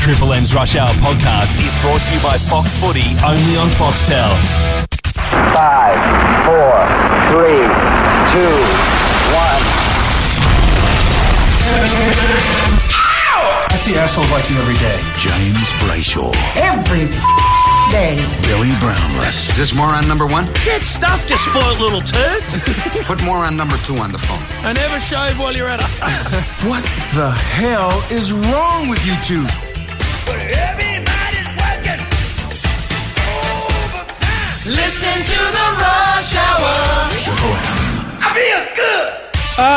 Triple M's Rush Hour podcast is brought to you by Fox Footy, only on Foxtel. 5, 4, 3, 2, 1. I see assholes like you every day. James Brayshaw. Every day. Billy Brownless. Is this moron number one? Get stuffed, you spoiled little turds. Put moron number 2 on the phone. I never shave while you're at it. What the hell is wrong with you two? Everybody's working overtime. Listening to the Rush Hour. TripleM. I feel good.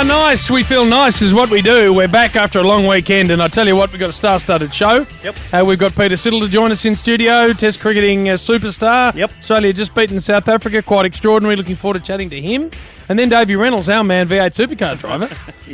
Nice. We feel nice is what we do. We're back after a long weekend, and I tell you what, we've got a star-studded show. Yep. We've got Peter Siddle to join us in studio, Test cricketing superstar. Yep. Australia just beaten South Africa, quite extraordinary. Looking forward to chatting to him. And then Davey Reynolds, our man, V8 supercar driver.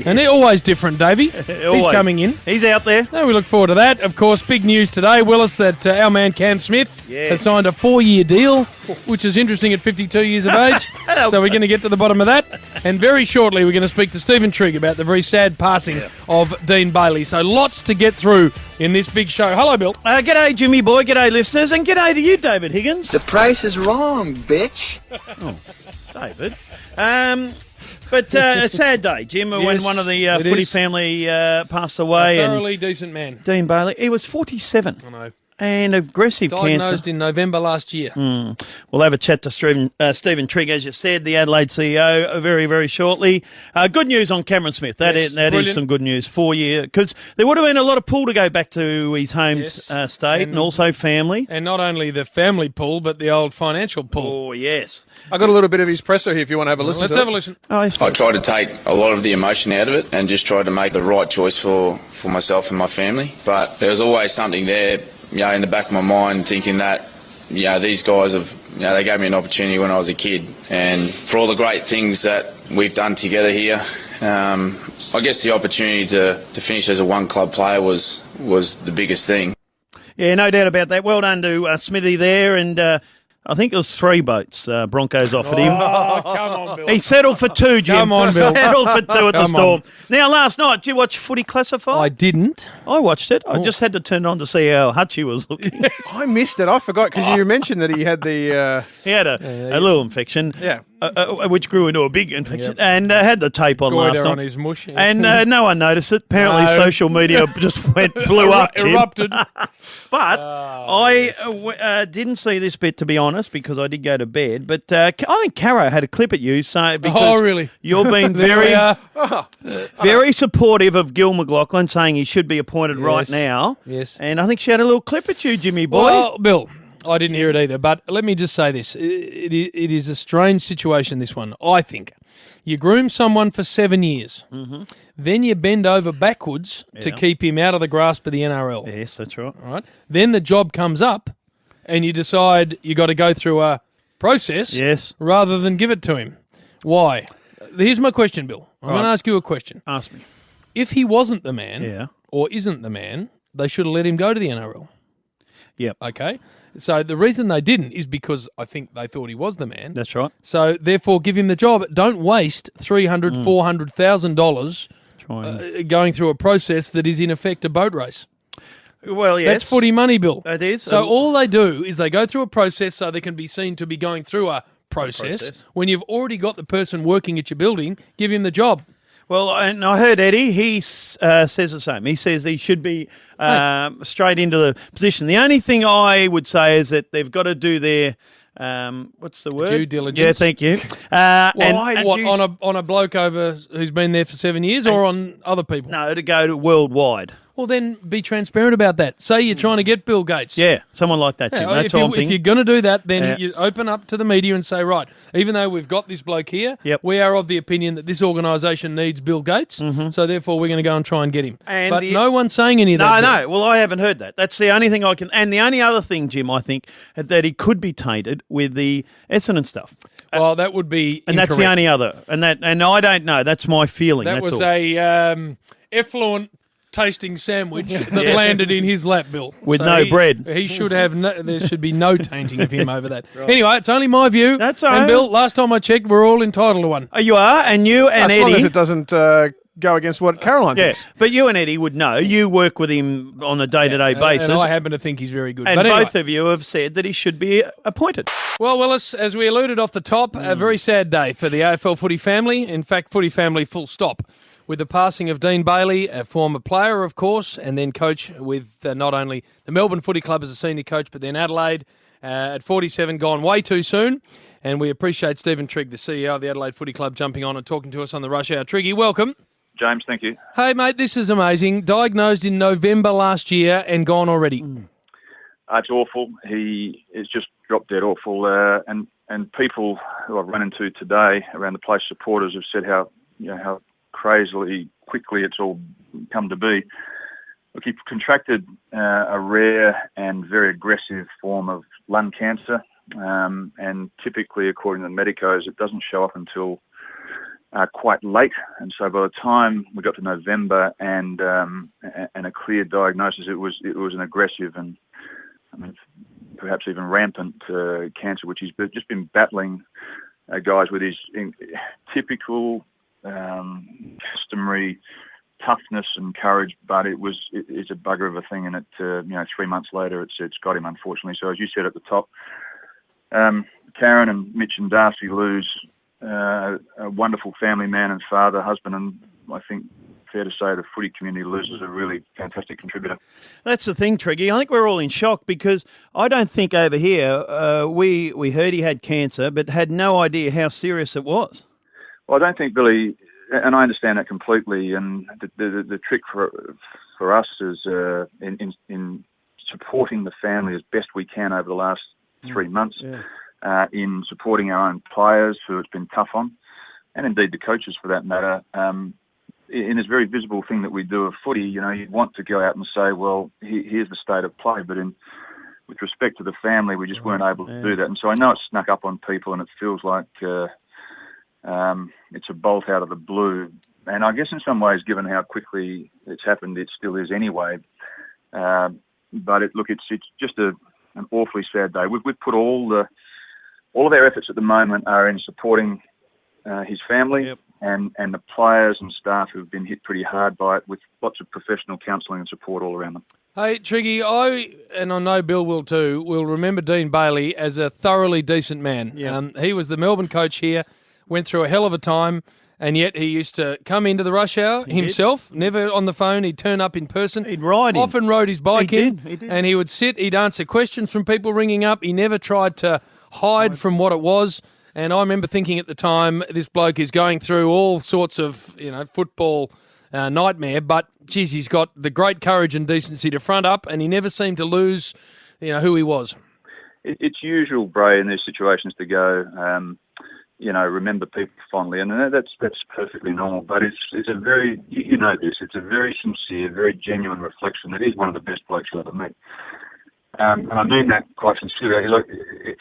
And they're always different, Davey. He's coming in. He's out there. No, we look forward to that. Of course, big news today, Willis, that our man Cam Smith has signed a 4-year deal, which is interesting at 52 years of age. So we're going to get to the bottom of that. And very shortly, we're going to speak to Stephen Trigg about the very sad passing of Dean Bailey. So lots to get through in this big show. Hello, Bill. G'day, Jimmy boy. G'day, listeners. And g'day to you, David Higgins. The price is wrong, bitch. David. But a sad day, Jim, when one of the footy family passed away. A thoroughly decent man. Dean Bailey. He was 47. I know. And aggressive Diagnosed cancer. in November last year. We'll have a chat to Stephen Trigg, as you said, the Adelaide CEO, very, very shortly. Good news on Cameron Smith. That is some good news. 4-year, because there would have been a lot of pull to go back to his home state and also family. And not only the family pull, but the old financial pull. Oh, yes. I got a little bit of his presser here if you want to have a listen. Let's have a listen. I tried to take a lot of the emotion out of it and just tried to make the right choice for myself and my family. But there was always something there, in the back of my mind, thinking that, these guys they gave me an opportunity when I was a kid. And for all the great things that we've done together here, I guess the opportunity to finish as a one-club player was the biggest thing. Yeah, no doubt about that. Well done to Smithy there, and I think it was 3 boats Broncos offered him. Oh, come on, Bill. He settled for 2, Jim. Come on, Bill. Settled for 2 at the Come Storm. on. Now, last night, did you watch Footy Classified? I didn't. I watched it. I just had to turn it on to see how Hutchie was looking. I missed it. I forgot because you mentioned that he had the... He had a little infection. Yeah. Which grew into a big infection, and had the tape on last Goiter night. on his mush. And no one noticed it. Apparently, social media just blew up, Jim. Erupted. But I didn't see this bit, to be honest, because I did go to bed. But I think Caro had a clip at you, because really? You're being very supportive of Gil McLachlan, saying he should be appointed right now. Yes. And I think she had a little clip at you, Jimmy boy. Well, Bill, I didn't hear it either, but let me just say this. It is a strange situation, this one, I think. You groom someone for 7 years, then you bend over backwards to keep him out of the grasp of the NRL. Yes, that's right. All right. Then the job comes up, and you decide you got to go through a process rather than give it to him. Why? Here's my question, Bill. I'm going to ask you a question. Ask me. If he wasn't the man or isn't the man, they should have let him go to the NRL. Yep. Okay. So the reason they didn't is because I think they thought he was the man. That's right. So therefore, give him the job. Don't waste $300,000, $400,000 going through a process that is in effect a boat race. Well, yes. That's footy money, Bill. It is. So all they do is they go through a process so they can be seen to be going through a process. When you've already got the person working at your building, give him the job. Well, and I heard Eddie, he says the same. He says he should be straight into the position. The only thing I would say is that they've got to do their, what's the word? Due diligence. Yeah, thank you. On a bloke who's been there for 7 years or on other people? No, to go to worldwide. Well, then be transparent about that. Say you're trying to get Bill Gates. Yeah, someone like that, Jim. Yeah, that's all I'm thinking. If you're going to do that, then you open up to the media and say, right, even though we've got this bloke here, we are of the opinion that this organisation needs Bill Gates, so therefore we're going to go and try and get him. But no one's saying any of that. No. Well, I haven't heard that. That's the only thing I can... And the only other thing, Jim, I think, that he could be tainted with the Essendon stuff. Well, that would be And incorrect. that's the only other. And I don't know. That's my feeling. That that's was all. a effluent tasting sandwich that landed in his lap, Bill. With no bread. He should have there should be no tainting of him over that. Right. Anyway, it's only my view. That's all right. And Bill, last time I checked, we're all entitled to one. You are, and you and as Eddie. long as it doesn't go against what Caroline thinks. Yes, but you and Eddie would know. You work with him on a day-to-day basis. And I happen to think he's very good. And but anyway. both of you have said that he should be appointed. Well, Willis, as we alluded off the top, a very sad day for the AFL footy family. In fact, footy family full stop. With the passing of Dean Bailey, a former player, of course, and then coach with not only the Melbourne Footy Club as a senior coach, but then Adelaide at 47, gone way too soon. And we appreciate Stephen Trigg, the CEO of the Adelaide Footy Club, jumping on and talking to us on the Rush Hour. Triggy, welcome. James, thank you. Hey, mate, this is amazing. Diagnosed in November last year and gone already. It's awful. He is just drop dead awful. And people who I've run into today around the place, supporters, have said how crazily quickly it's all come to be. Look, he contracted a rare and very aggressive form of lung cancer, and typically, according to the medicos, it doesn't show up until quite late. And so, by the time we got to November and a clear diagnosis, it was an aggressive and, I mean, perhaps even rampant cancer, which he's just been battling, guys, with his typical customary toughness and courage, but it's a bugger of a thing, and 3 months later it's got him, unfortunately. So as you said at the top, Karen and Mitch and Darcy lose a wonderful family man and father, husband, and I think fair to say the footy community loses a really fantastic contributor. That's the thing, Triggy. I think we're all in shock because I don't think over here we heard he had cancer, but had no idea how serious it was. Well, I don't think, Billy, and I understand that completely, and the trick for us is in supporting the family as best we can over the last 3 months, in supporting our own players who it's been tough on, and indeed the coaches for that matter. In this very visible thing that we do of footy, you'd want to go out and say, well, here's the state of play, but with respect to the family, we just weren't able to do that. And so I know it's snuck up on people, and it feels like it's a bolt out of the blue. And I guess in some ways, given how quickly it's happened, it still is anyway. But it's just an awfully sad day. We've put all of our efforts at the moment are in supporting his family and the players and staff who've been hit pretty hard by it, with lots of professional counselling and support all around them. Hey, Triggy, I know Bill will too, will remember Dean Bailey as a thoroughly decent man. Yeah. He was the Melbourne coach here, went through a hell of a time, and yet he used to come into the rush hour himself, never on the phone. He'd turn up in person. He'd ride in. Often rode his bike in. He did. And he would sit, he'd answer questions from people ringing up. He never tried to hide from what it was. And I remember thinking at the time, this bloke is going through all sorts of, football nightmare, but, geez, he's got the great courage and decency to front up, and he never seemed to lose, who he was. It's usual, Bray, in these situations to go, remember people fondly, and that's perfectly normal. But it's a very, it's a very sincere, very genuine reflection that he's one of the best blokes you'll ever meet. And I mean that quite sincerely. Look,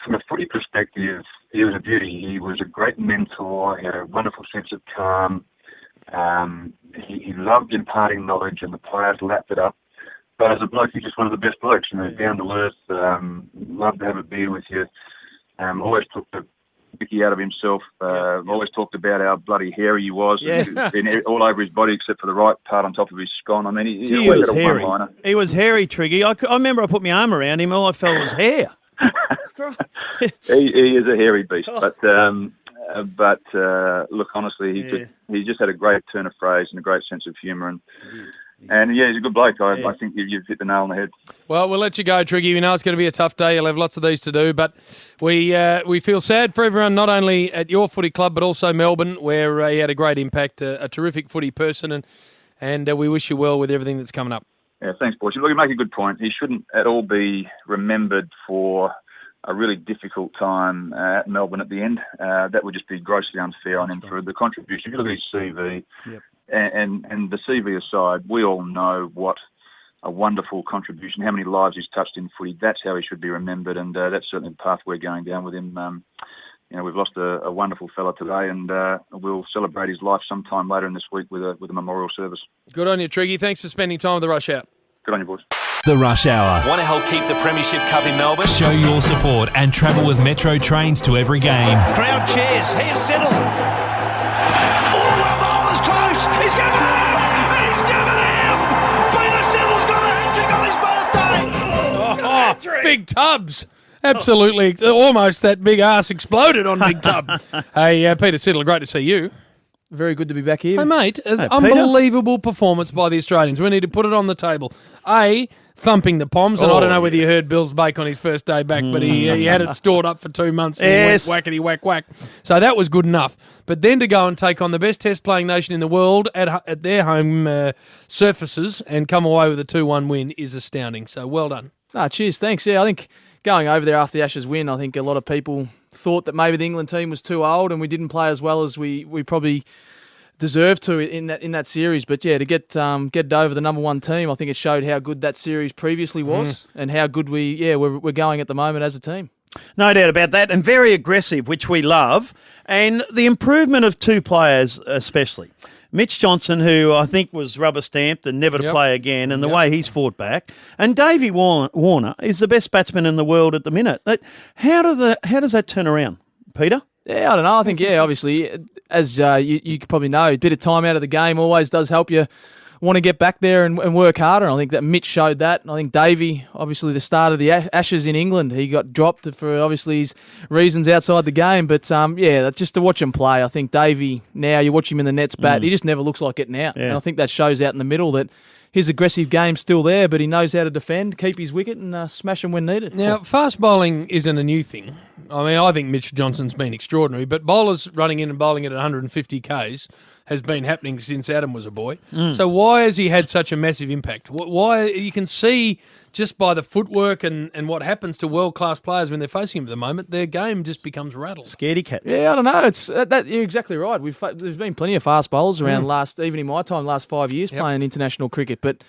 from a footy perspective, he was a beauty. He was a great mentor. He had a wonderful sense of calm. He loved imparting knowledge, and the players lapped it up. But as a bloke, he's just one of the best blokes. Down to earth, loved to have a beer with you. Always took the Mickey out of himself. Always talked about how bloody hairy he was. Yeah. Been all over his body except for the right part on top of his scone. I mean, he was hairy. One-liner. He was hairy, Triggy. I remember I put my arm around him. All I felt was hair. he is a hairy beast. But look, honestly, he just had a great turn of phrase and a great sense of humour. And he's a good bloke. I think you've hit the nail on the head. Well, we'll let you go, Triggy. We know it's going to be a tough day. You'll have lots of these to do, but we feel sad for everyone, not only at your footy club, but also Melbourne, where he had a great impact, a terrific footy person, and we wish you well with everything that's coming up. Yeah, thanks, boys. Look, you make a good point. He shouldn't at all be remembered for a really difficult time at Melbourne at the end. That would just be grossly unfair on him for the contribution. If you look at his CV, and the CV aside, we all know what a wonderful contribution, how many lives he's touched in footy. That's how he should be remembered, and that's certainly the path we're going down with him. We've lost a wonderful fella today, and we'll celebrate his life sometime later in this week with a memorial service. Good on you, Triggy. Thanks for spending time with the Rush Hour. Good on you, boys. The Rush Hour. Want to help keep the Premiership Cup in Melbourne? Show your support and travel with Metro trains to every game. Crowd cheers. Here's Siddle. Oh, the ball is close. He's going to... Big Tubbs. Absolutely. Almost that big ass exploded on Big Tub. Hey, Peter Siddle, great to see you. Very good to be back here. Hey, mate, unbelievable performance by the Australians. We need to put it on the table. Thumping the Poms, and I don't know whether you heard Bill's bake on his first day back, but he had it stored up for 2 months and he went whackety whack whack. So that was good enough. But then to go and take on the best test-playing nation in the world at their home surfaces and come away with a 2-1 win is astounding. So well done. Cheers, thanks. Yeah, I think going over there after the Ashes win, I think a lot of people thought that maybe the England team was too old and we didn't play as well as we probably deserved to in that series. But yeah, to get over the number one team, I think it showed how good that series previously was and how good we're going at the moment as a team. No doubt about that, and very aggressive, which we love, and the improvement of two players especially. Mitch Johnson, who I think was rubber stamped and never to play again, and the way he's fought back. And Davey Warner is the best batsman in the world at the minute. How does that turn around, Peter? Yeah, I don't know. I think, obviously, as you probably know, a bit of time out of the game always does help you want to get back there and work harder. And I think that Mitch showed that. And I think Davey, obviously the start of the Ashes in England, he got dropped for obviously his reasons outside the game. But just to watch him play, I think Davey, now you watch him in the nets bat, he just never looks like getting out. Yeah. And I think that shows out in the middle that his aggressive game's still there, but he knows how to defend, keep his wicket and smash him when needed. Now, fast bowling isn't a new thing. I mean, I think Mitch Johnson's been extraordinary, but bowlers running in and bowling at 150 Ks has been happening since Adam was a boy. So why has he had such a massive impact? Why you can see just by the footwork and what happens to world-class players when they're facing him at the moment, their game just becomes rattled. Scaredy cats. Yeah, I don't know. It's you're exactly right. There's been plenty of fast bowlers around even in my time, last 5 years playing international cricket, but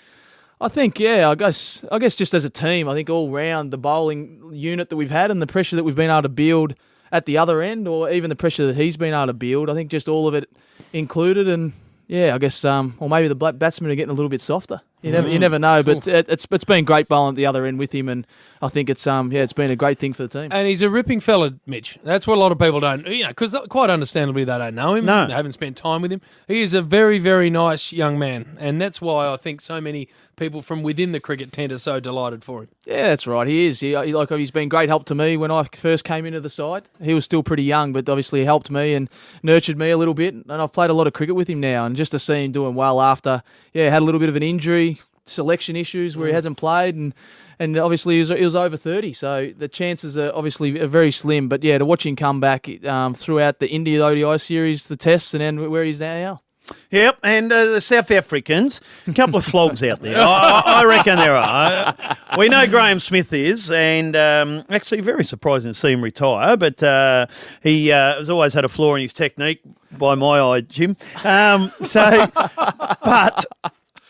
I think, I guess just as a team, I think all round the bowling unit that we've had and the pressure that we've been able to build at the other end, or even the pressure that he's been able to build, I think just all of it included. And I guess, or maybe the black batsmen are getting a little bit softer. You never know, but it's been great bowling at the other end with him, and I think it's been a great thing for the team. And he's a ripping fella, Mitch. That's what a lot of people don't, because quite understandably they don't know him. No. They haven't spent time with him. He is a very, very nice young man, and that's why I think so many people from within the cricket tent are so delighted for him. Yeah, that's right. He is. He's been great help to me when I first came into the side. He was still pretty young, but obviously he helped me and nurtured me a little bit. And I've played a lot of cricket with him now, and just to see him doing well after, had a little bit of an injury, selection issues where he hasn't played, and obviously he was over 30, so the chances are obviously very slim. But to watch him come back throughout the India ODI series, the tests, and then where he's now. Yep, and the South Africans, a couple of flogs out there. I reckon there are. We know Graham Smith is, and actually very surprising to see him retire, but he has always had a flaw in his technique, by my eye, Jim. But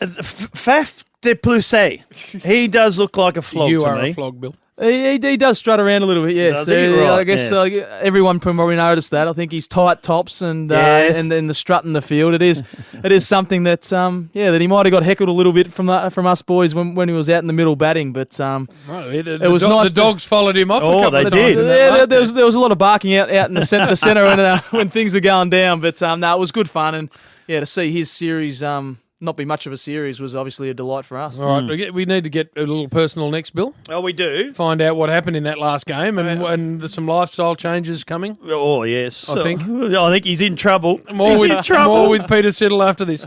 Faf de Plessis, he does look like a flog to me. You are a flog, Bill. He does strut around a little bit, yes. I guess everyone probably noticed that. I think his tight tops and then the strut in the field. It is something that that he might have got heckled a little bit from us boys when he was out in the middle batting. But it was nice. The dogs followed him off. Oh, a couple they of did. times. Yeah, there was a lot of barking out in the centre when things were going down. But it was good fun, and to see his series not be much of a series was obviously a delight for us. All right, we need to get a little personal next, Bill. Oh, we do. Find out what happened in that last game, and there's some lifestyle changes coming. Oh, yes. I think he's in trouble. More with Peter Siddle after this.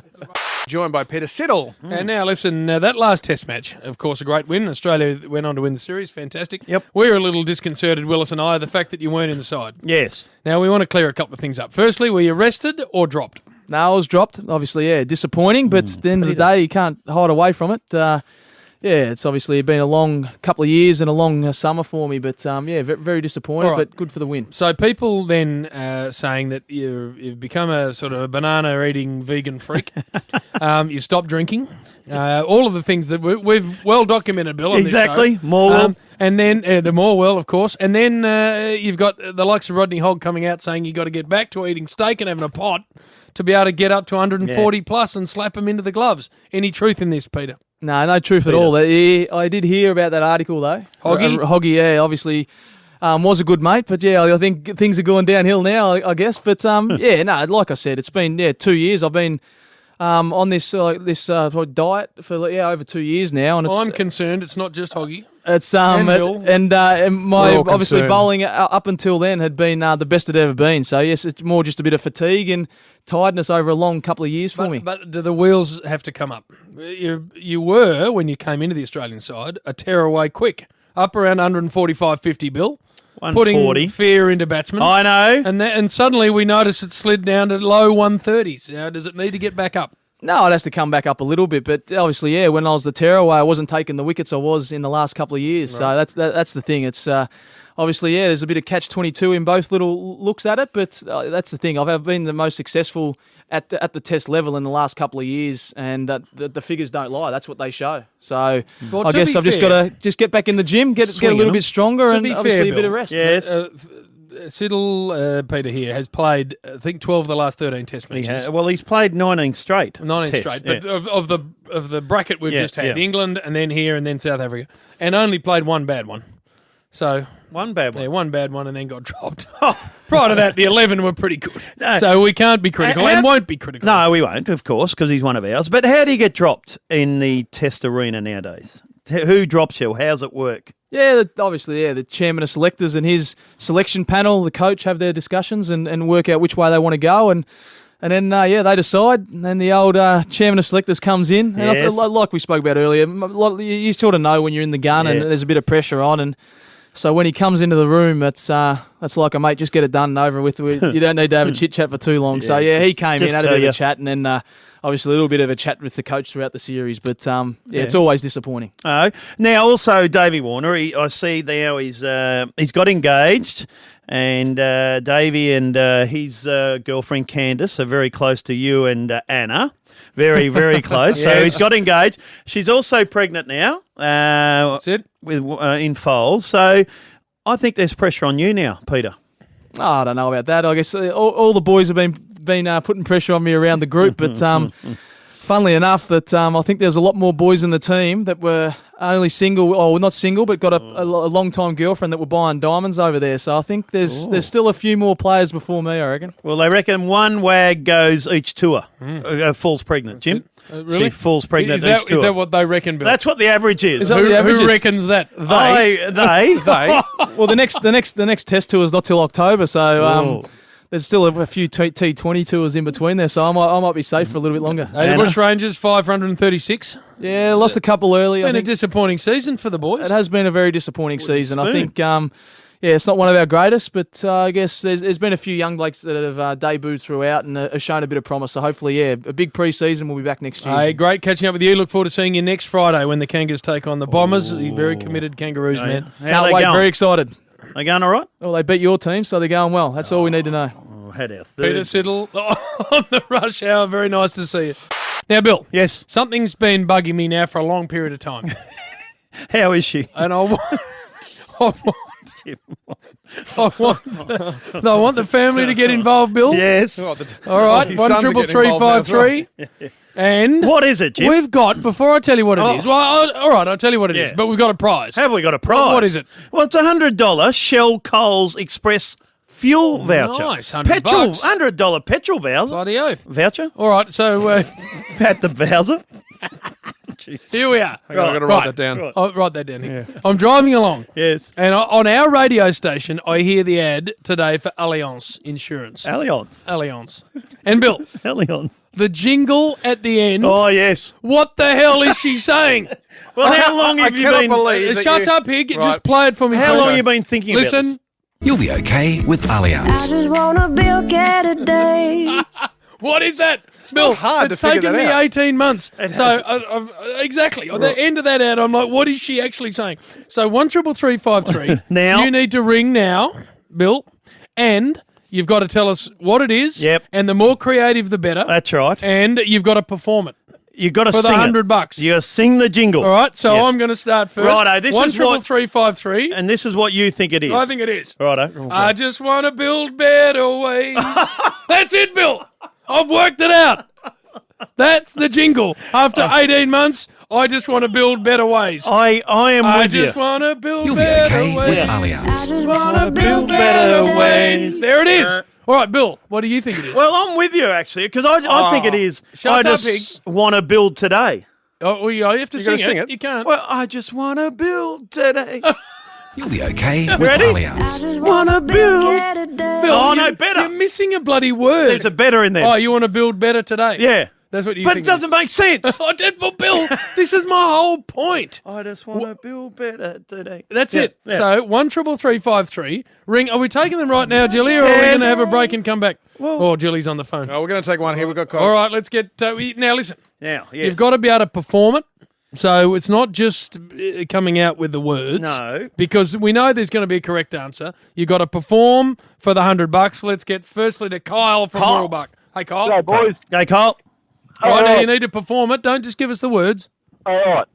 Joined by Peter Siddle. And now listen, that last test match, of course, a great win. Australia went on to win the series. Fantastic. Yep. We're a little disconcerted, Willis and I, the fact that you weren't in the side. Yes. Now, we want to clear a couple of things up. Firstly, were you rested or dropped? No, I was dropped. Obviously, disappointing, but at the end of the day, you can't hide away from it. It's obviously been a long couple of years and a long summer for me, but very disappointed, but good for the win. So people then saying that you've become a sort of a banana-eating vegan freak. You stopped drinking. All of the things that we've well documented, Bill, on exactly. This show. More and then the Morwell, of course. And then you've got the likes of Rodney Hogg coming out saying you've got to get back to eating steak and having a pot to be able to get up to 140 plus and slap them into the gloves. Any truth in this, Peter? No truth at all. I did hear about that article, though. Hoggy, obviously was a good mate. But, I think things are going downhill now, I guess. But, like I said, it's been 2 years. I've been on this diet for over 2 years now. And I'm concerned it's not just Hoggy. It's Bill. and my We're all obviously concerned. bowling up until then had been the best it ever been. So yes, it's more just a bit of fatigue and tiredness over a long couple of years for me. But do the wheels have to come up? You were, when you came into the Australian side, a tearaway quick. Up around 145.50, Bill. 140. Putting fear into batsmen. I know. And suddenly we noticed it slid down to low 130s. Now, does it need to get back up? No, it has to come back up a little bit, but obviously, yeah, when I was the tearaway, I wasn't taking the wickets I was in the last couple of years. Right. So that's the thing. It's obviously, yeah, there's a bit of catch-22 in both little looks at it, but that's the thing. I've been the most successful at the test level in the last couple of years, and the figures don't lie. That's what they show. So Well, I to guess be I've just fair- got to get back in the gym, get a Swinging little them. bit stronger, To and be obviously fair, a bit of Bill, rest. Yes. Siddle, Peter here, has played, I think, 12 of the last 13 test matches. Well, he's played 19 straight. 19 tests, straight, but yeah. of the bracket we've Yeah, just had, yeah. England and then here and then South Africa, and only played one bad one. So One bad one. yeah, one bad one and then got dropped. Prior to that, the 11 were pretty good. No. So we can't be critical How- and won't be critical. No, we won't, of course, because he's one of ours. But how do you get dropped in the test arena nowadays? Who drops you? How's it work? Yeah, obviously, yeah, the chairman of selectors and his selection panel, the coach, have their discussions and work out which way they want to go, and then they decide, and then the old chairman of selectors comes in, and Yes. like we spoke about earlier, you sort of know when you're in the gun and Yeah. there's a bit of pressure on, and so when he comes into the room, it's like a mate, just get it done and over with. You don't need to have a chit chat for too long. So yeah, he came in, just had a tell bit you. of a chat, and then obviously a little bit of a chat with the coach throughout the series. But it's always disappointing. Oh, now also Davey Warner. I see now he's got engaged, and Davey and his girlfriend Candice are very close to you and Anna. Very, very close. So Yes. he's got engaged. She's also pregnant now. That's it. With in foals. So I think there's pressure on you now, Peter. Oh, I don't know about that. I guess all the boys have been putting pressure on me around the group, but funnily enough, that I think there's a lot more boys in the team that were only single, or not single, but got a long-time girlfriend that were buying diamonds over there. So I think there's still a few more players before me, I reckon. Well, they reckon one wag goes each tour, falls pregnant, Jim. Really? She falls pregnant Is that, each tour. is that what they reckon, Bill? That's what the average is. Is that what the average who is? reckons that? They. Well, the next test tour is not till October, so there's still a few T20 tours in between there, so I might be safe for a little bit longer. The Bush Rangers, 536. Yeah, lost a couple early. Been I a think disappointing season for the boys. it has been a very disappointing season. I spoon. think, it's not one of our greatest, but I guess there's been a few young blokes that have debuted throughout and have shown a bit of promise. So hopefully, a big pre-season. We'll be back next year. Hey, great catching up with you. Look forward to seeing you next Friday when the Kangas take on the Bombers. You're very committed Kangaroos, man. How Can't they wait. going? Very excited. They going all right? Well, they beat your team, so they're going well. That's all we need to know. Oh, had our Peter third. Siddle on the rush hour. Very nice to see you. Now, Bill. Yes. Something's been bugging me now for a long period of time. How is she? And I want the family to get involved, Bill. Yes. All right, His sons are getting 13353. And What is it, Jim? we've got, before I tell you what it is, well, all right, I'll tell you what it is, Yeah. but we've got a prize. Have we got a prize? What is it? Well, it's a $100 Shell Coles Express fuel voucher. Nice, $100 Petrol, bucks. $100 petrol voucher. Bloody oath. Voucher? All right, so At the voucher. here we are. I've got to write that down. I'll write that down here. I'm driving along. Yes. And on our radio station, I hear the ad today for Allianz Insurance. Allianz. Allianz. And Bill, Allianz. the jingle at the end, Oh, yes. what the hell is she saying? Well, how long have you cannot been... believe that Shut you- up here. Right. Just play it for me. How please. long have you been thinking about Listen. this? You'll be okay with Allianz. just wanna build today. What is that? Bill, hard it's to figure taken that me out. 18 months. Exactly. At the end of that ad, I'm like, what is she actually saying? So 13353. Now? You need to ring now, Bill, and you've got to tell us what it is. Yep. And the more creative, the better. That's right. And you've got to perform it. You've got to for the sing $100. You got to sing the jingle. All right, so Yes. I'm going to start first. Righto, this is what- 13353. And this is what you think it is. I think it is. Righto. I just want to build better ways. That's it, Bill. I've worked it out. That's the jingle. After 18 months, I just want to build better ways. I am I with you. just want to build You'll be better okay ways. with Allianz. just wanna build better ways. There it is. All right, Bill, what do you think it is? Well, I'm with you, actually, because I think it is. Shut I up, just want to build today. Oh, well, you have to sing it. You can't. Well, I just want to build today. You'll be okay with Ready? Allianz. Wanna build. Bill, Oh, no, you- better. You're missing a bloody word. There's a better in there. Oh, you want to build better today? Yeah. That's what you But think. it doesn't make sense. Oh, well, Bill, this is my whole point. I just want to build better today. That's Yeah, it. yeah. So 13353 ring. Are we taking them right now, Jilly, or are we going to have a break and come back? Oh, Jilly's on the phone. Oh, we're going to take one here. We've got All right, let's get. Now listen. Now, yes. You've got to be able to perform it. So it's not just coming out with the words. No. Because we know there's going to be a correct answer. You've got to perform for the $100. Let's get firstly to Kyle from Kyle. Royalbuck. Hey, Kyle. Hey, boys. Go, Kyle. Right, now you need to perform it. Don't just give us the words. All right.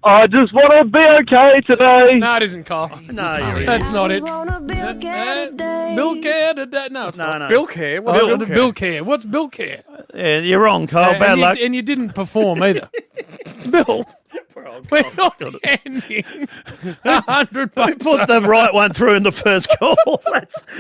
I just want to be okay today. No, it isn't, Kyle. No, you're That's not it. Bill Care today. Bill Care today. No, it's not. No. Bill Care? What's Bill, Bill Care? Bill Care. What's Bill Care? Yeah, you're wrong, Kyle. Bad luck. And you didn't perform either. Bill, we're not handing $100. Put the right one through in the first call.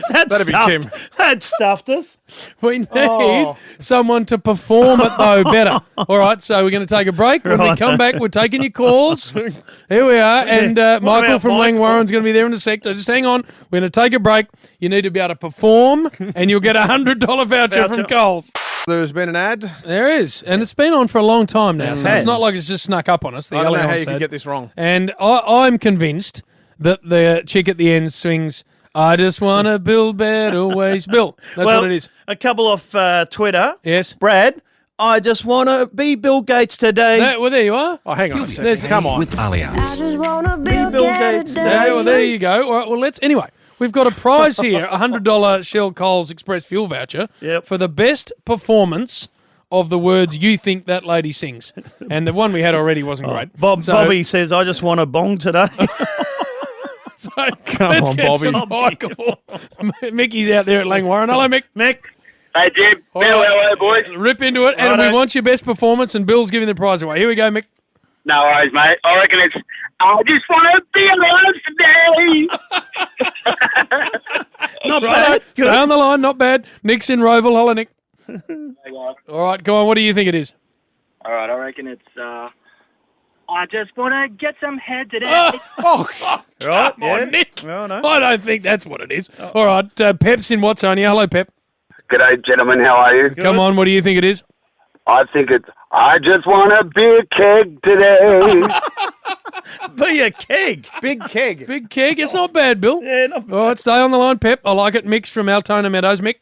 That'd be Tim. That stuffed us. We need someone to perform it, though, better. All right, so we're going to take a break. When we Right. come back, we're taking your calls. Here we are. And Michael about from Michael? Langwarren's going to be there in a sec. So just hang on. We're going to take a break. You need to be able to perform, and you'll get a $100 voucher from Coles. There's been an ad. There is. And it's been on for a long time now, so it's not like it's just snuck up on us. The I don't know how Allianz you can ad. get this wrong. And I'm convinced that the chick at the end sings, I just want to build better ways. Bill, that's well, what it is. A couple off Twitter. Yes. Brad, I just want to be Bill Gates today. Well, there you are. Oh, hang on a second. Come on. With Allianz. Just wanna Bill Bill Care Gates today. Well, there you go. All right, well, anyway, we've got a prize here, a $100 Shell Coles Express fuel voucher for the best performance of the words you think that lady sings. And the one we had already wasn't great. Bobby says, I just want a bong today. So Come let's on, get Bobby. to Michael. Mickey's out there at Langwarren. Hello, Mick. Mick. Hey, Jim. All Bill, right. hello, boys. Rip into it, and we Righto. want your best performance, and Bill's giving the prize away. Here we go, Mick. No worries, mate. I reckon it's, I just want to be alive today. Not Right, bad. stay on the line, not bad. Nick's in Roval. Hello, Nick. Hang on. All right, go on. What do you think it is? All right, I reckon it's, I just want to get some head today. Oh, Right, come on, Nick. Well, no. I don't think that's what it is. All right, Pep's in Watsonia. Hello, Pep. G'day, gentlemen. How are you? Come on, what do you think it is? I think it's, I just want a beer keg today. Be a keg. Big keg. Big keg. It's not bad, Bill. Yeah, not bad. All right, stay on the line, Pep. I like it. Mix from Altona Meadows. Mick,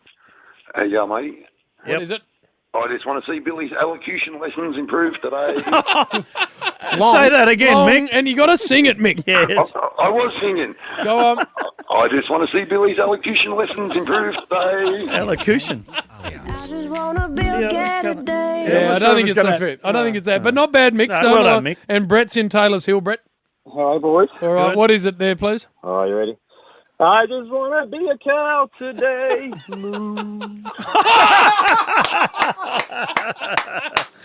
Yeah, mate. what is it? I just want to see Billy's elocution lessons improve today. Say that again, Long, Mick. and you got to sing it, Mick. Yes. I was singing. Go on. I just want to see Billy's elocution lessons improve today. Elocution. Allianz. Just wanna Bill Care today. Yeah, I not don't sure think if it's it's gonna that. fit. I don't think it's that, but not bad, Mick. No, Stay on well the done, line. Mick. And Brett's in Taylor's Hill. Brett. Hi, boys. All right, what is it there, please? Are you ready? I just want to be a cow today.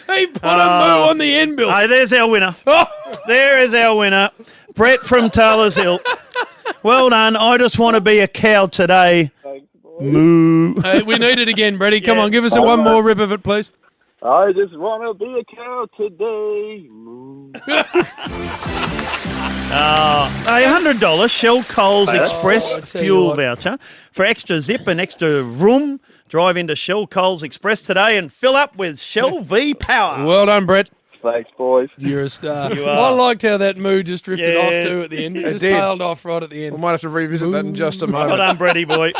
He put a moo on the end, Bill. Hey, there's our winner. Oh. There is our winner. Brett from Taylor's Hill. Well done. I just want to be a cow today. Moo. Hey, we need it again, Bretty. Come Yeah. on, give us one more rip of it, please. I just want to be a cow today. A $100 Shell Coles Express tell you fuel what. voucher for extra zip and extra room. Drive into Shell Coles Express today and fill up with Shell V Power. Well done, Brett. Thanks, boys. You're a star. You I are. liked how that moo just drifted Yes. off too at the end. It It just did. tailed off right at the We end. might have to revisit that in just a Well moment. done, Bretty boy.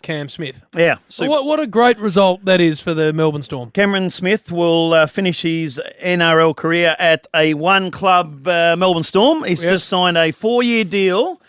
Cam Smith. Yeah. super. What a great result that is for the Melbourne Storm. Cameron Smith will finish his NRL career at a one-club Melbourne Storm. He's just signed a 4-year deal.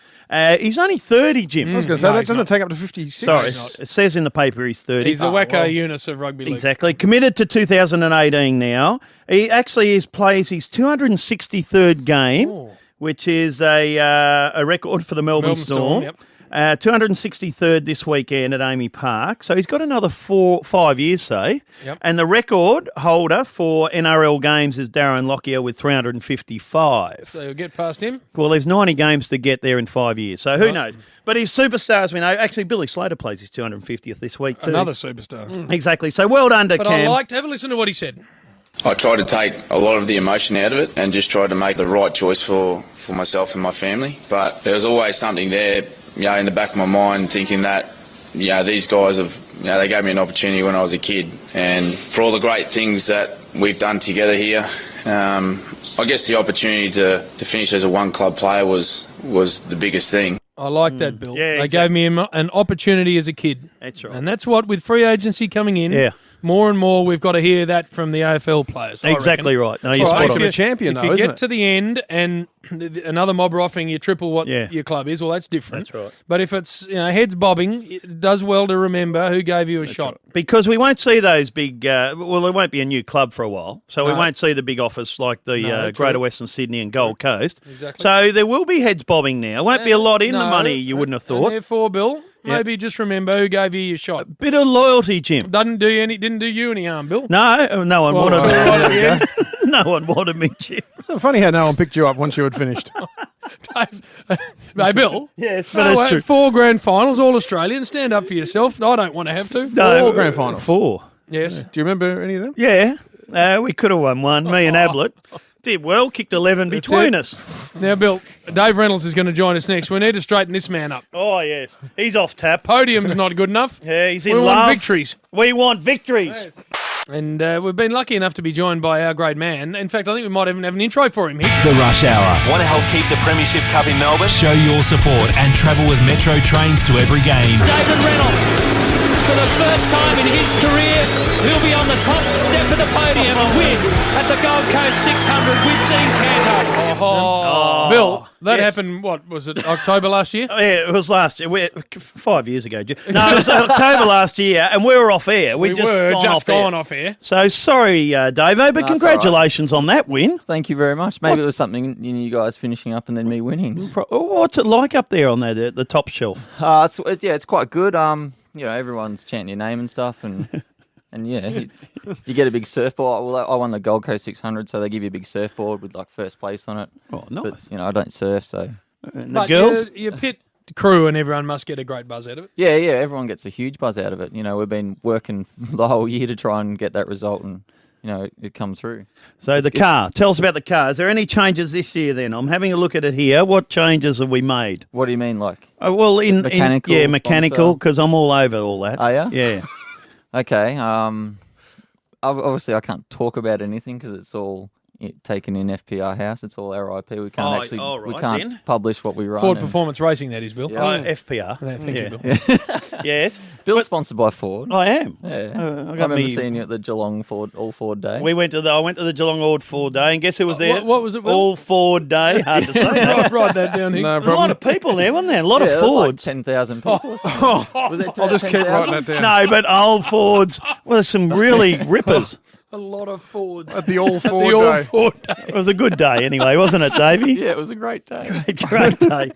He's only 30, Jim. I was going to say, that doesn't take up to 56. Sorry, it says in the paper he's 30. He's the wacko Eunice of rugby league. Exactly. Committed to 2018 now. He actually plays his 263rd game, which is a record for the Melbourne Storm. Yep. 263rd this weekend at Amy Park. So he's got another 5 years, say. Yep. And the record holder for NRL games is Darren Lockyer with 355. So you'll get past him. Well, there's 90 games to get there in 5 years, so who knows? But he's superstars, we know. Actually, Billy Slater plays his 250th this week too. Another superstar. Exactly. So well done to But Cam. I liked, have a listen to what he said. I tried to take a lot of the emotion out of it and just tried to make the right choice for myself and my family. But there was always something there, in the back of my mind, thinking that, these guys they gave me an opportunity when I was a kid. And for all the great things that we've done together here, I guess the opportunity to finish as a one-club player was the biggest thing. I like that, Bill. Yeah, they exactly. gave me an opportunity as a kid. That's right. And that's what, with free agency coming in, Yeah. more and more we've got to hear that from the AFL players. I Exactly reckon. right. No, you're All spot if on. you- a champion, if though, you isn't get it? to the end and another mob are offering you triple what Yeah. your club is, well, that's different. That's right. But if it's heads bobbing, it does well to remember who gave you a shot. Because we won't see those big, there won't be a new club for a while, so we No. won't see the big office like the No, Greater true. Western Sydney and Gold Coast. Exactly. So there will be heads bobbing now. Won't be a lot in the No, money you wouldn't have And thought. therefore, Bill, Yep. maybe just remember who gave you your shot. Bit of loyalty, Jim. Didn't do you any harm, Bill. No, no one Well, wanted me. right at the end. No one wanted me, Jim. It's funny how no one picked you up once you had finished. Hey, Bill. Yes, but it's true. 4 grand finals, all Australian. Stand up for yourself. I don't want to have to. No, 4 grand finals. 4. Yes. Do you remember any of them? Yeah, we could have won one. Me and Ablett did well. Kicked 11 That's between it. us. Now, Bill, Dave Reynolds is going to join us next. We need to straighten this man up. Oh yes, he's off tap. Podium's not good enough. Yeah, he's in We love. want victories. We want victories. And we've been lucky enough to be joined by our great man. In fact, I think we might even have an intro for him here. The Rush Hour. Want to help keep the Premiership Cup in Melbourne? Show your support and travel with Metro trains to every game. David Reynolds, for the first time in his career, he'll be on the top step of the podium and win at the Gold Coast 600 with Team Canto. Bill, that yes. happened, what, was it October last year? Oh, yeah, it was last year. 5 years ago. No, it was October last year, and we were off air. We'd just gone off air. So sorry, Davo, but congratulations on that win. Thank you very much. Maybe it was something in you guys finishing up and then me winning. What's it like up there on the top shelf? It's quite good. Everyone's chanting your name and stuff, and you get a big surfboard. Well, I won the Gold Coast 600, so they give you a big surfboard with like first place on it. Oh, nice. But, I don't surf, so. And But the girls? your pit crew and everyone must get a great buzz out of it. Yeah, everyone gets a huge buzz out of it. We've been working the whole year to try and get that result, and it comes through. So the car. Tell us about the car. Is there any changes this year then? I'm having a look at it here. What changes have we made? What do you mean, like? Mechanical, mechanical, sponsor? because I'm all over all that. Are ya? Yeah. Okay. Obviously, I can't talk about anything because it's all taken in FPR house. It's all RIP. We can't we can't publish what we run. Ford Performance Racing, that is, Bill. Yeah. FPR. Thank you, Bill. Yes. Bill's sponsored by Ford. I am. Yeah. I I got remember me- seeing you at the Geelong All Ford Day. I went to the Geelong All Ford Day, and guess who was there? What was it, Will? All Ford Day. Hard to say. Write that down here. No A lot of people there, wasn't there? A lot of there was like Fords. 10,000 people. Or something. Was it I'll just keep 10,000? writing that down. No, but old Fords. Well, some really rippers. A lot of Fords. At the All Ford the All Day. Ford Day. It was a good day anyway, wasn't it, Davey? Yeah, it was a great day. Great day.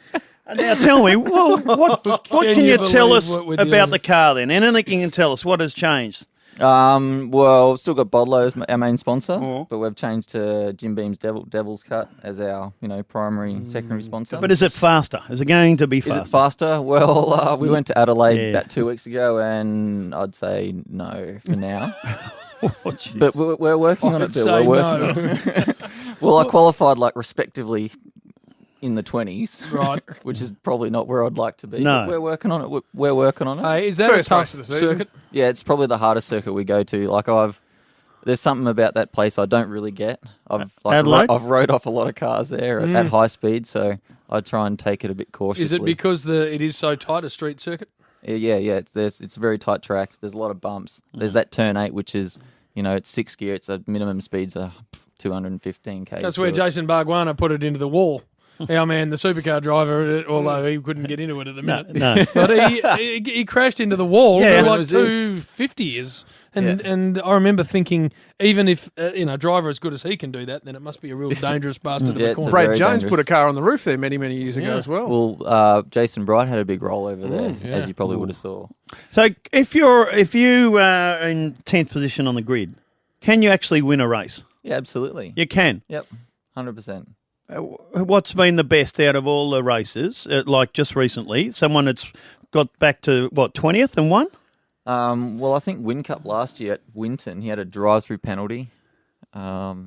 And now tell me, what can you tell believe us what we're dealing about the with? car then? Anything you can tell us? What has changed? Well, we've still got Bodlow as our main sponsor, Oh. but we've changed to Jim Beam's Devil's Cut as our, primary, secondary sponsor. But is it faster? Is it going to be Is faster? it faster? Well, we went to Adelaide Yeah. about 2 weeks ago, and I'd say no for now. Oh, jeez. But we're working on I'd it, Bill. say We're working on it. Well, I qualified respectively in the 20s, Right. which is probably not where I'd like to be. No. But we're working on it. We're working on it. Hey, is that First a tough race of the season. circuit? Yeah, it's probably the hardest circuit we go to. There's something about that place I don't really get. Adelaide? I've rode off a lot of cars there at high speed, so I try and take it a bit cautiously. Is it because it is so tight, a street circuit? Yeah. It's a very tight track. There's a lot of bumps. There's that turn 8, which is, it's 6 gear. It's a minimum speeds of 215 km. That's where Jason Barguana put it into the wall. Our man, the supercar driver, although he couldn't get into it at the minute. No. But he crashed into the wall Yeah. for When it like was 250 years. And I remember thinking, even if a driver as good as he can do that, then it must be a real dangerous bastard of Yeah, a it's corner. Brad Very Jones dangerous. put a car on the roof there many, many years ago Yeah. as well. Well, Jason Bright had a big role over there, yeah. as you probably would have saw. So if you are in 10th position on the grid, can you actually win a race? Yeah, absolutely. You can. Yep, 100%. What's been the best out of all the races? Like just recently, someone that's got back to 20th and won. Well, I think Win Cup last year at Winton, he had a drive-through penalty.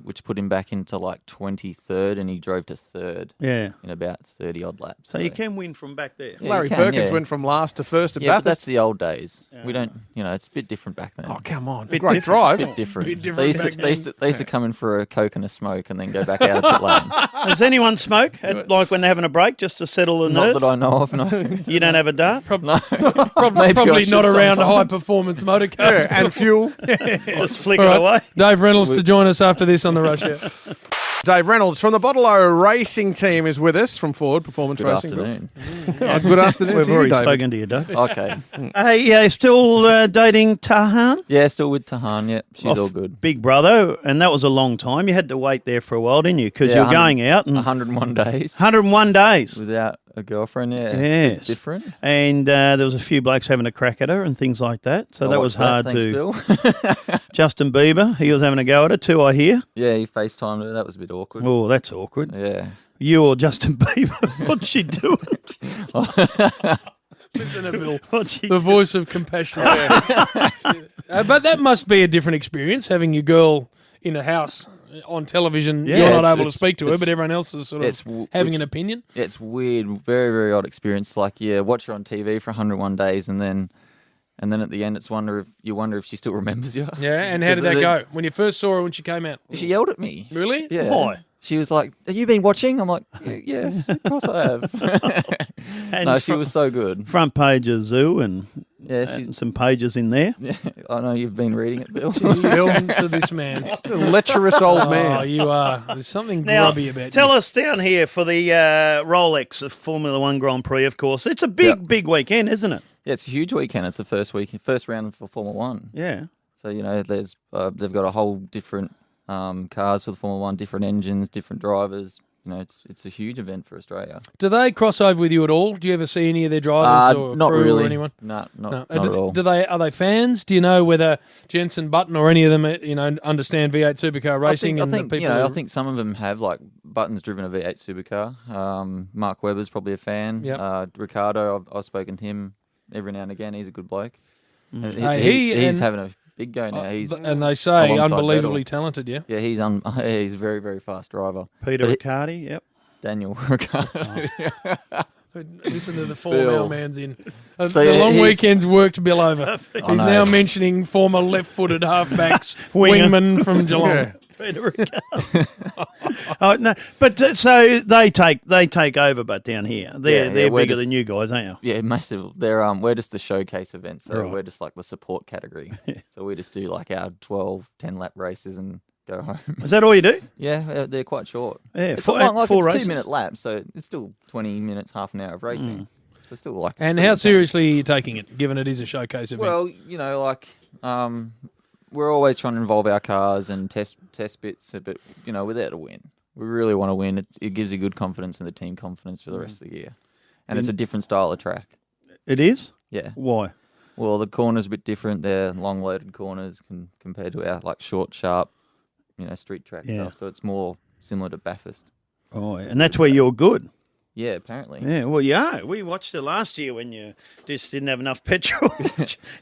which put him back into like 23rd, and he drove to 3rd. Yeah. In about 30 odd laps. So you can win from back there. Yeah, Larry you can, Perkins yeah. went from last to first at Yeah, but Bathurst. that's the old days. We don't, it's a bit different back then. Oh, come on. Bit Great different. drive. Bit different. Bit different They used, back to, they used to come in for a Coke and a smoke and then go back out of pit lane. Does anyone smoke, like when they're having a break, just to settle the nerves? Not that I know of, no. You don't have a dart? No. Probably should not around sometimes. high-performance motor cars. Yeah, and fuel. Just flick All it right, away. Dave Reynolds to join us after this on the Rush Hour. Dave Reynolds from the Bottle O Racing Team is with us from Ford Performance Good Racing. afternoon. Oh, good afternoon We've to you, already David. spoken to you, Dave. Okay. Hey, still dating Tahan? Yeah, still with Tahan, yeah. She's all good. Big brother, and that was a long time. You had to wait there for a while, didn't you? Because Yeah, you're going out. And 101 days. 101 days. Without a girlfriend, yeah. Yes. Different. And there was a few blokes having a crack at her and things like that. So I that was watched hard Thanks, to... Bill. Justin Bieber, he was having a go at her too, I hear. Yeah, he FaceTimed her. That was a bit awkward. Oh, that's awkward. Yeah. You or Justin Bieber? What's she doing? Listen to Bill, What's she the voice of compassion. But that must be a different experience, having your girl in a house on television. Yeah, You're not it's- able to it's- speak to her, it's- but everyone else is sort it's of having an opinion. It's weird, very, very odd experience. Like, yeah, watch her on TV for 101 days, and then at the end, you wonder if she still remembers you. Yeah, and how did that go? When you first saw her when she came out? She yelled at me. Really? Yeah. Why? She was like, "Have you been watching?" I'm like, "Yes, of course I have." And No, she was so good. Front page of Zoo and she's some pages in there. Yeah, I know you've been reading it, Bill. Listen to this man. A lecherous old man. Oh, you are. There's something Now, grubby about tell you. us down here for the Rolex Formula One Grand Prix, of course. It's a big weekend, isn't it? Yeah, it's a huge weekend. It's the first round for Formula One. Yeah. So there's they've got a whole different cars for the Formula One, different engines, different drivers. It's a huge event for Australia. Do they cross over with you at all? Do you ever see any of their drivers or not crew really. or anyone? No, not do, at all. Are they fans? Do you know whether Jensen Button or any of them understand V8 supercar racing? I and think the people I think some of them have, like, Button's driven a V8 supercar. Mark Webber's probably a fan. Yep. Ricardo, I've spoken to him every now and again. He's a good bloke. And Hey, he's having a big go now. and they say alongside unbelievably Vettel. talented, yeah? Yeah, he's a very, very fast driver. Peter But Riccardi, yep. Daniel Ricciardo. Listen to the form Bill. our man's in. So, the yeah, long he's- weekend's worked Bill over. He's know. now mentioning former left-footed halfbacks, Winger. wingman from Geelong. Peter Riccardi. Oh, no, but so they take over, but down here they're we're bigger just- than you guys, aren't you? Yeah, massive. They're we're just the showcase event, so Right. we're just like the support category. So we just do like our 12, 10 lap races and go home. Is that all you do? Yeah, they're quite short. Yeah, it's four- not like four it's races? 2-minute laps, so it's still 20 minutes, half an hour of racing. So it's still like. And pretty how intense. seriously are you taking it, given it is a showcase event? Well, we're always trying to involve our cars and test bits, but we're there to win. We really want to win. It gives you good confidence and the team confidence for the rest of the year. And it's a different style of track. It is? Yeah. Why? Well, the corners are a bit different. They're long loaded corners compared to our like short, sharp, street track Yeah. stuff. So it's more similar to Bathurst. Oh, and that's where you're good. Yeah, apparently. Yeah, well, yeah. We watched it last year when you just didn't have enough petrol.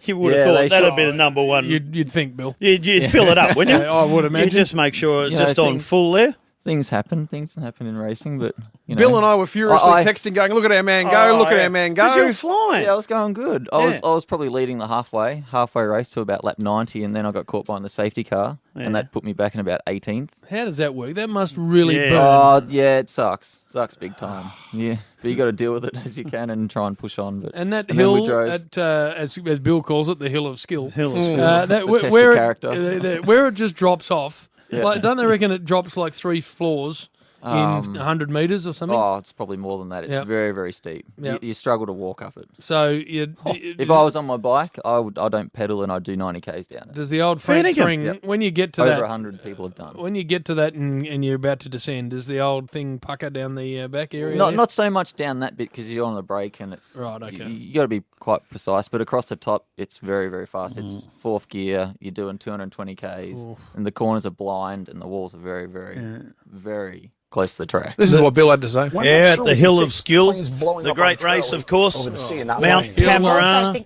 You would have Yeah, thought they that'd should- be the number one. You'd think, Bill. You'd fill it up, wouldn't you? Yeah, I would imagine. You just make sure You know, just on things- full there. Things happen in racing, but Bill and I were furiously texting, going, "Look at our man go! Look at our man go!" 'Cause you're flying. Yeah, I was going good. I was probably leading the halfway race to about lap 90, and then I got caught behind the safety car, and that put me back in about 18th. How does that work? That must really burn. Oh, yeah, it sucks. Sucks big time. Yeah, but you got to deal with it as you can and try and push on. But And that then we hill, drove. as Bill calls it, the hill of skill. Hill of skill. The test where of it, character. where it just drops off. Yeah. Like, don't they reckon it drops like 3 floors in 100 metres or something? Oh, it's probably more than that. It's Yep. very, very steep. Yep. You struggle to walk up it. So If I was on my bike, I don't pedal and I'd do 90 k's down it. does the old Frank Fair thing, Yep. when you get to Over that, 100 people have done. when you get to that and you're about to descend, does the old thing pucker down the back area? there? Not so much down that bit because you're on the brake and it's Right, okay. You got to be quite precise, but across the top it's very, very fast. It's fourth gear. You're doing 220 k's, and the corners are blind and the walls are very, very, very close to the track. This is what Bill had to say. Yeah, the Hill of Skill, the great race, of course, Mount Cameron.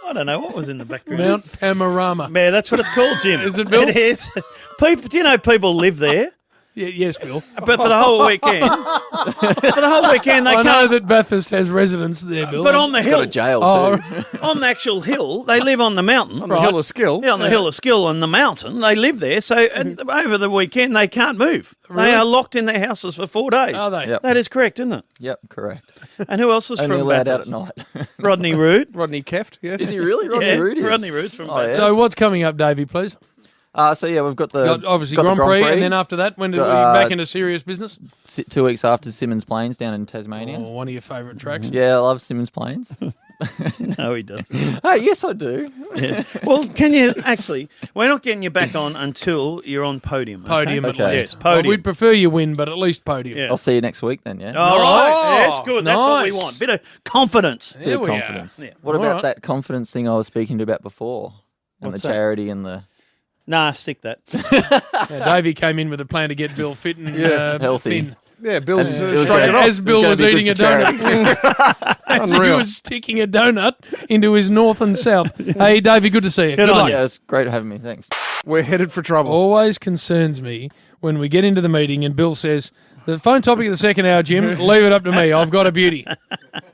I don't know what was in the background. Mount Panorama. Yeah, that's what it's called, Jim. Is it, Bill? It is. People, do you know people live there? Yeah, yes, Bill. But for the whole weekend, they I know can't. that Bathurst has residents there, Bill. But on the hill, Got a jail too. on the actual hill, they live on the mountain. On the Hill of Skill. Yeah, on the Hill of Skill on the mountain, they live there. So over the weekend, they can't move. Really? They are locked in their houses for 4 days. Are they? Yep. That is correct, isn't it? Yep, correct. And who else is Only from allowed out Bathurst? at night. Rodney Rood. Rodney Keft, yes. Is he really? Rodney Yeah, Rood is? Rodney Rood's from Oh, yeah. Bathurst. So what's coming up, Davey, please? So yeah, we've got the Obviously got the Grand Prix, and then after that, when do we back into serious business? 2 weeks after Simmons Plains down in Tasmania. Oh, one of your favourite tracks. Yeah, I love Simmons Plains. No, he doesn't. Hey, yes, I do. Yeah. Well, can you actually? We're not getting you back on until you're on podium. Podium at Okay. least. Yes, podium. Well, we'd prefer you win, but at least podium. Yeah. I'll see you next week then. Yeah. All right. Nice. Yes, good. That's what we Nice. want. Bit of confidence. Bit of we are. confidence. Yeah. What All about right. that confidence thing I was speaking to about before, and What's the that? charity and the Nah, stick that. Davey came in with a plan to get Bill fit and Healthy. thin. Yeah, Bill's It was shrugging it gonna- off. As Bill gonna was be good eating a for charity. donut. As he Unreal. was sticking a donut into his north and south. Hey, Davey, good to see you. Good on luck. you. Yeah, it's great having me. Thanks. We're headed for trouble. Always concerns me when we get into the meeting and Bill says, the phone topic of the second hour, Jim, leave it up to me. I've got a beauty.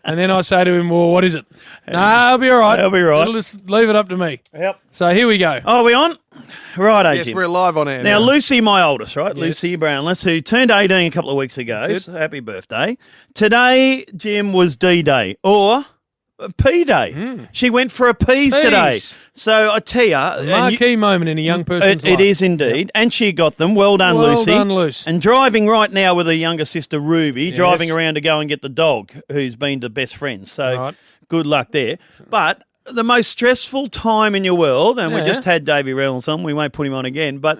And then I say to him, well, what is it? Nah, I'll be all right. I'll be right. It'll just leave it up to me. Yep. So here we go. Oh, are we on? Right, Yes, Jim. we're live on air. Now, Lucy, my oldest, right? Yes. Lucy Brownless, who turned 18 a couple of weeks ago. That's it. So happy birthday. Today, Jim, was D-Day or P-Day. She went for a P's today. Peas. So I tell you, Marquee moment in a young person's life. it is indeed. And she got them. Well done, Well Lucy. done, Luce. And driving right now with her younger sister, Ruby, Yes. driving around to go and get the dog, who's been to best friends. So Right. good luck there. But the most stressful time in your world, and we Yeah. just had Davey Reynolds on, we won't put him on again, but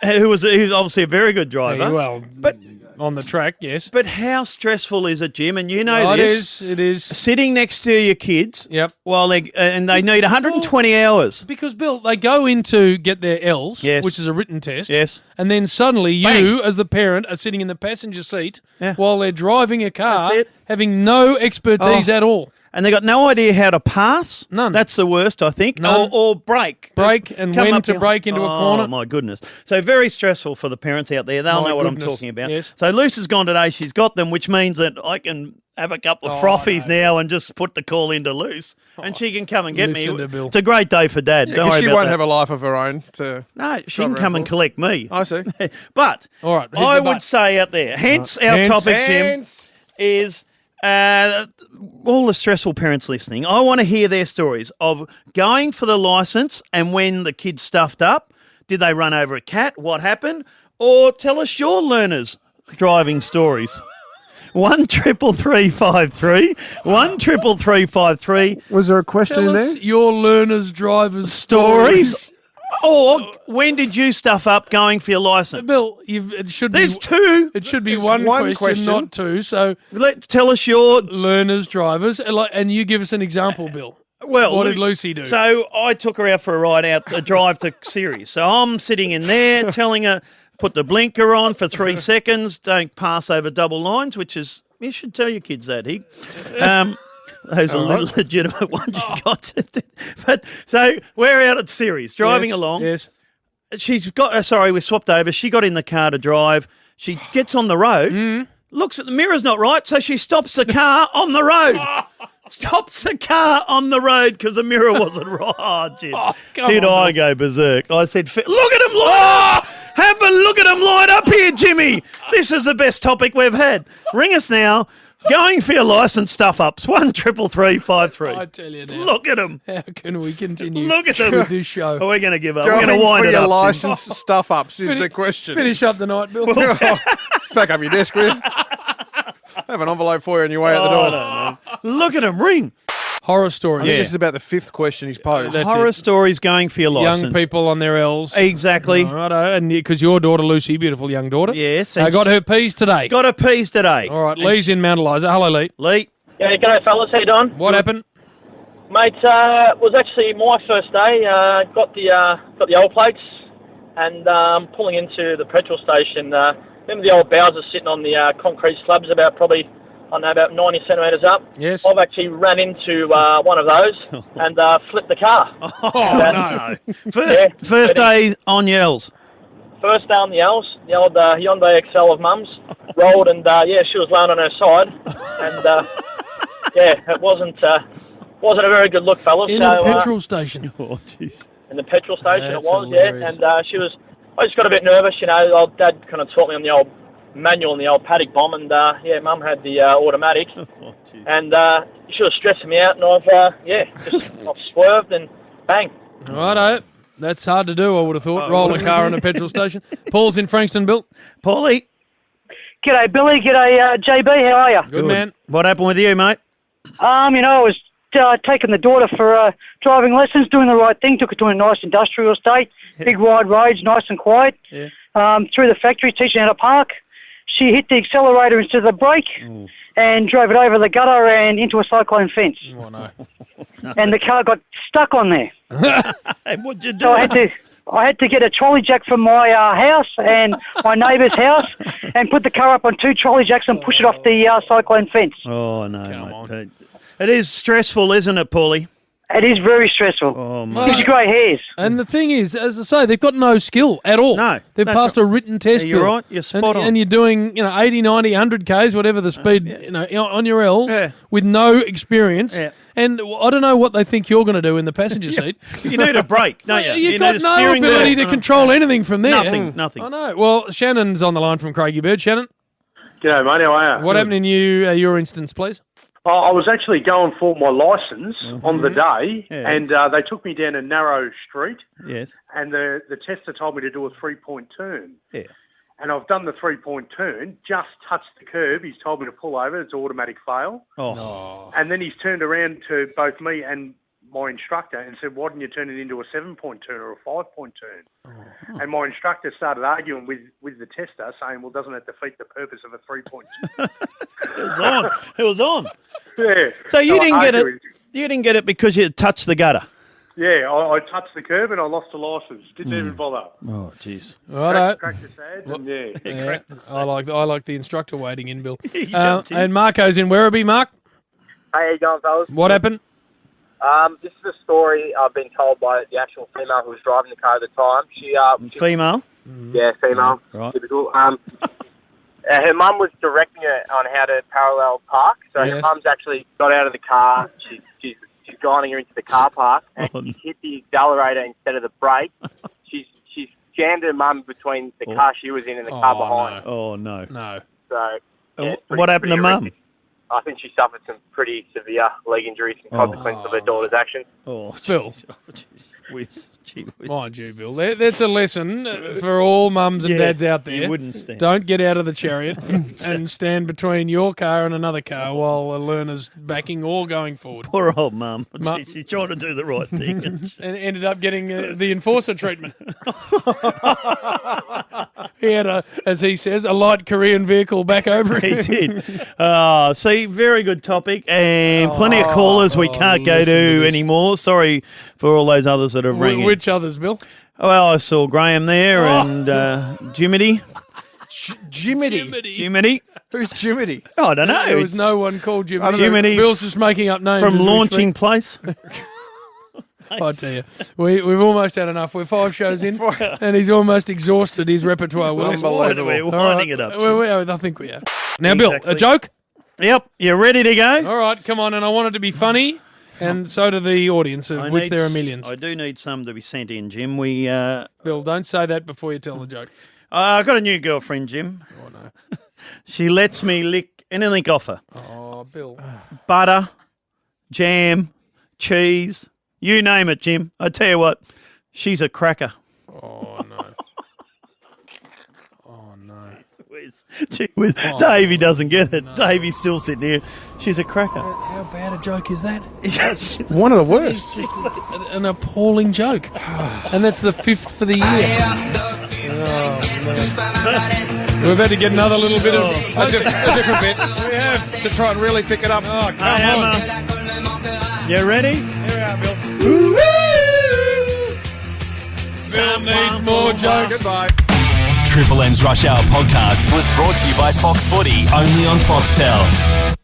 who's obviously a very good driver. Yeah, well, But on the track, yes. but how stressful is it, Jim? And you know Oh, this. It is. Sitting next to your kids Yep. while they need 120 hours. Because, Bill, they go in to get their L's, Yes. which is a written test. Yes. And then suddenly you, Bang. as the parent, are sitting in the passenger seat Yeah. while they're driving a car, That's it. having no expertise Oh. at all. And they got no idea how to pass. None. That's the worst, I think. None. Or brake. Brake and Come when up to behind- brake into a corner. Oh, my goodness. So very stressful for the parents out there. They'll My know what I'm goodness. talking about. Yes. So Luce has gone today. She's got them, which means that I can have a couple of frothies now and just put the call into Luce. And she can come and get me. Listen to Bill. It's a great day for Dad. Yeah, Don't 'cause worry she about won't that. have a life of her own. To No, she drive can come around and for. collect me. I see. But All right, here's I the would but. say out there, hence our Hence. topic, Jim, Hence. is all the stressful parents listening. I want to hear their stories of going for the license and when the kids stuffed up. Did they run over a cat? What happened? Or tell us your learners' driving stories. 1-333-53. 1-333-53. Was there a question Tell in us there? your learners' drivers' Stories. Or when did you stuff up going for your license? Bill, it should There's be two. It should be There's one one question, question. not two. So Tell us your learners, drivers, and you give us an example, Bill. Well, What did Lucy do? So I took her out for a ride out, a drive to Ceres. So I'm sitting in there telling her, put the blinker on for 3 seconds, don't pass over double lines, which is, you should tell your kids that, Hig. Those are legitimate ones you got. But so we're out at Ceres, driving Yes, along. Yes. She's got, we swapped over. She got in the car to drive. She gets on the road, looks at the mirror's not right, so she stops the car on the road. Stops the car on the road because the mirror wasn't right. Oh, Jim. Did I go berserk? I said, look at him light up! Have a look at him light up here, Jimmy. This is the best topic we've had. Ring us now. Going for your licence stuff-ups. 1-333-53. I tell you now. Look at him. How can we continue Look at them. with this show? Oh, we're going to give up. Going We're going to wind for it your up. Jim. license stuff ups is the question. Finish up the night, Bill. Pack up your desk, will you? Have an envelope for you on your way out the door. Look at him. Ring. Horror I stories. think this is about the fifth question he's posed. That's Horror it. stories going for your licence. Young people on their L's. Exactly. Righto, and because your daughter Lucy, beautiful young daughter, Yes. got her P's today. Got a piece today. All right, Lee's in Mount Eliza. Hello, Lee. Lee. Yeah, g'day fellas, how you doing? What happened? Mate, was actually my first day. Got the old plates and pulling into the petrol station. Remember the old Bowsers sitting on the concrete slabs about probably I don't know, about 90 centimetres up. Yes. I've actually ran into one of those and flipped the car. Oh, no. First day on Yells. First day on the L's, the old Hyundai XL of Mum's rolled, and she was laying on her side, and it wasn't a very good look, fellas. In a petrol station. Oh, jeez. In the petrol station, That's it was, hilarious. and she was. I just got a bit nervous, Old Dad kind of taught me on the old manual and the old paddock bomb, and Mum had the automatic, and she was stressing me out, and I've swerved and bang. Righto. That's hard to do, I would have thought. Roll a car in a petrol station. Paul's in Frankston, Bill. Paulie. G'day, Billy. G'day, JB. How are you? Good man. What happened with you, mate? I was taking the daughter for driving lessons, doing the right thing. Took her to a nice industrial estate, big wide roads, nice and quiet. Yeah. Through the factory, teaching her how to park. She hit the accelerator instead of the brake and drove it over the gutter and into a cyclone fence. Oh, no. And the car got stuck on there. And what'd you do? So I had to get a trolley jack from my house and my neighbour's house and put the car up on 2 trolley jacks and push it off the cyclone fence. Oh, no, mate. It is stressful, isn't it, Paulie? It is very stressful. Oh, mate. Gives you grey hairs. And the thing is, as I say, they've got no skill at all. No. They've passed a written test. You're Bill. right. You're spot on. And you're doing, 80, 90, 100 Ks, whatever the speed, on your L's with no experience. Yeah. And I don't know what they think you're going to do in the passenger seat. You need a brake, don't you? You've You got need a no steering ability wheel. to control anything from there. Nothing. I know. Well, Shannon's on the line from Craigie Bird. Shannon, G'day, mate. How are you? what happened in your instance, please? I was actually going for my licence on the day, and they took me down a narrow street, Yes. and the tester told me to do a 3-point turn. Yeah. And I've done the 3-point turn, just touched the curb. He's told me to pull over. It's automatic fail. Oh. And then he's turned around to both me and my instructor and said, why didn't you turn it into a 7-point turn or a 5-point turn? Oh. And my instructor started arguing with the tester, saying, well, doesn't that defeat the purpose of a 3-point turn? It was on. Yeah. So you didn't I get it. argued. You didn't get it because you touched the gutter. Yeah, I touched the curb and I lost the licence. Didn't even bother. Oh, jeez. Righto. Cracked the sads and Yeah, I like the instructor waiting in, Bill. He jumped in. And Marco's in Werribee. Mark, Hey, how you going, fellas? what happened? This is a story I've been told by the actual female who was driving the car at the time. She Female? yeah, female. Right. Typical. Her mum was directing her on how to parallel park. So her mum's actually got out of the car. She's guiding her into the car park, and she hit the accelerator instead of the brake. She's jammed her mum between the car she was in and the car behind. Oh, no. No. So yeah, What happened to Mum? I think she suffered some pretty severe leg injuries and consequences of her daughter's actions. Oh, Bill. Gee whiz. Mind you, Bill. That's a lesson for all mums and dads out there. You wouldn't stand. Don't get out of the chariot and stand between your car and another car while a learner's backing or going forward. Poor old Mum. She's trying to do the right thing. And ended up getting the enforcer treatment. He had, as he says, a light Korean vehicle back over him. He did. See, very good topic, and plenty of callers we can't go to anymore. Sorry for all those others that have rang in. Which others, Bill? Well, I saw Graham there and Jimity. Jimity. Who's Jimity? Oh, I don't know. There was no one called Jimity. Jimity Bill's just making up names. from as we Launching speak. Place. I tell you, we've almost had enough. We're 5 shows in, and he's almost exhausted his repertoire. Willis. We're winding it up. I think we are. Now, Bill, a joke? Yep. You ready to go? All right, come on. And I want it to be funny, and so do the audience, of which there are millions. I do need some to be sent in, Jim. Bill, don't say that before you tell the joke. I got a new girlfriend, Jim. Oh, no. She lets me lick anything off her. Oh, Bill. Butter, jam, cheese, you name it, Jim. I tell you what, she's a cracker. Oh, no. Oh, no. Gee whiz. Davey doesn't get it. No. Davey's still sitting here. She's a cracker. How bad a joke is that? One of the worst. It's just an appalling joke. And that's the 5th for the year. We've had to get another little bit of a different bit. We have to try and really pick it up. Oh, come on. You ready? Here we are, Bill. Bill needs more jokes. Goodbye. Triple M's Rush Hour podcast was brought to you by Fox Footy, only on Foxtel.